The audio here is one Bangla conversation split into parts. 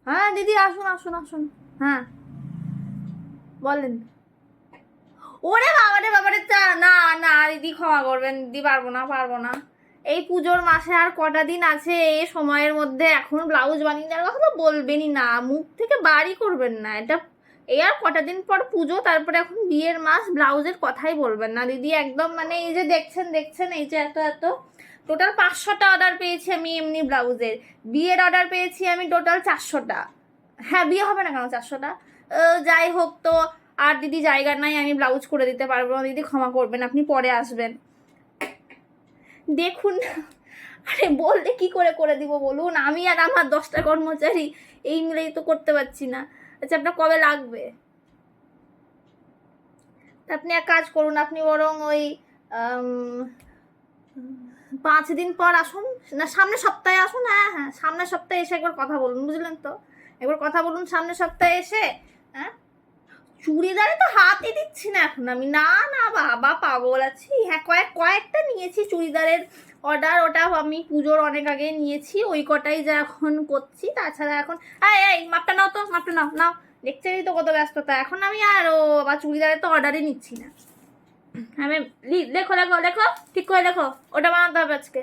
হ্যাঁ দিদি আসুন আসুন আসুন। হ্যাঁ বলেন। ওরে বাবারে বাবারে, না না দিদি ক্ষমা করবেন দিদি, পারবো না পারবো না। এই পুজোর মাসে আর কটা দিন আছে, এই সময়ের মধ্যে এখন ব্লাউজ বানিয়ে দেওয়ার কথা তো বলবেনই না, মুখ থেকে বাড়ি করবেন না এটা। এই আর কটা দিন পর পুজো, তারপরে এখন বিয়ের মাস, ব্লাউজের কথাই বলবেন না দিদি একদম। মানে এই যে দেখছেন দেখছেন, এই যে এত এত টোটাল 500টা অর্ডার পেয়েছি আমি এমনি ব্লাউজের। বিয়ের অর্ডার পেয়েছি আমি টোটাল 400টা। হ্যাঁ বিয়ে হবে না কেন 400টা। যাই হোক তো, আর দিদি জায়গা নাই, আমি ব্লাউজ করে দিতে পারবো না দিদি, ক্ষমা করবেন, আপনি পরে আসবেন। দেখুন আরে বললে কি করে করে দিব বলুন, আমি আর আমার 10টা কর্মচারী এই মিলেই তো করতে পারছি না। আচ্ছা আপনার কবে লাগবে? তা আপনি এক কাজ করুন, আপনি বরং ওই 5 দিন পর আসুন, না সামনের সপ্তাহে আসুন। হ্যাঁ হ্যাঁ সামনের সপ্তাহে এসে একবার কথা বলুন, বুঝলেন তো? একবার কথা বলুন সামনের সপ্তাহে এসে। হ্যাঁ চুড়িদারে তো হাতই দিচ্ছি না এখন আমি, না না বাবা পাগল আছি। হ্যাঁ কয়েকটা নিয়েছি চুড়িদারের অর্ডার, ওটা আমি পুজোর অনেক আগে নিয়েছি, ওই কটাই যা এখন করছি, তাছাড়া এখন এই মাপটা নাও তো, মাপটা নাও নাও। দেখছেনই তো কত ব্যস্ততা এখন, আমি আর ও বা চুড়িদারের তো অর্ডারই নিচ্ছি না আমি। লেখো লেখো লেখো, ঠিক করে লেখো, ওটা বানাতে হবে আজকে।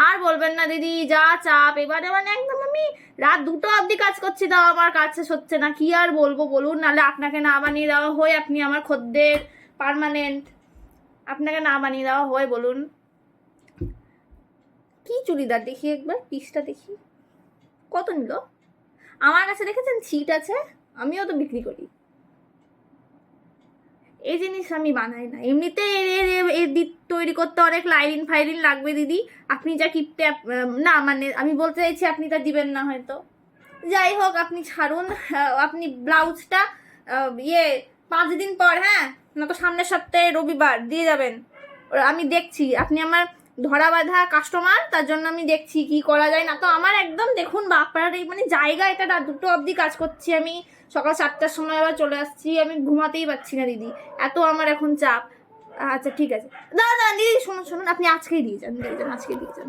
আর বলবেন না দিদি, যা চাপ এবারে, মানে একদম আমি রাত 2টো অবধি কাজ করছি, তাও আমার কাজ শেষ হচ্ছে না, কি আর বলবো বলুন। নাহলে আপনাকে না বানিয়ে দেওয়া হয়, আপনি আমার খদ্দের পার্মানেন্ট, আপনাকে না বানিয়ে দেওয়া হয় বলুন। কি চুড়িদার দেখি একবার, পিসটা দেখি কত নিল। আমার কাছে দেখেছেন ছিট আছে, আমিও তো বিক্রি করি। এই জিনিস আমি বানাই না এমনিতে, এর তৈরি করতে অনেক লাইলিন ফাইলিন লাগবে দিদি। আপনি যা কিপটে, না মানে আমি বলতে চাইছি আপনি তা দিবেন না হয়তো। যাই হোক আপনি ছাড়ুন, আপনি ব্লাউজটা 5 দিন পর, হ্যাঁ না তো সামনের সপ্তাহে রবিবার দিয়ে যাবেন। আমি দেখছি আপনি আমার ধরা বাঁধা কাস্টমার, তার জন্য আমি দেখছি কি করা যায়। না তো আমার একদম দেখুন বাপার এই মানে জায়গা, এটা রাত 2টো অবধি কাজ করছি আমি, সকাল 7টার সময় আবার চলে আসছি, আমি ঘুমাতেই পারছি না দিদি, এত আমার এখন চাপ। আচ্ছা ঠিক আছে, দাদা দিদি শুনুন শুনুন, আপনি আজকেই দিয়ে যান, আজকে দিয়ে যান।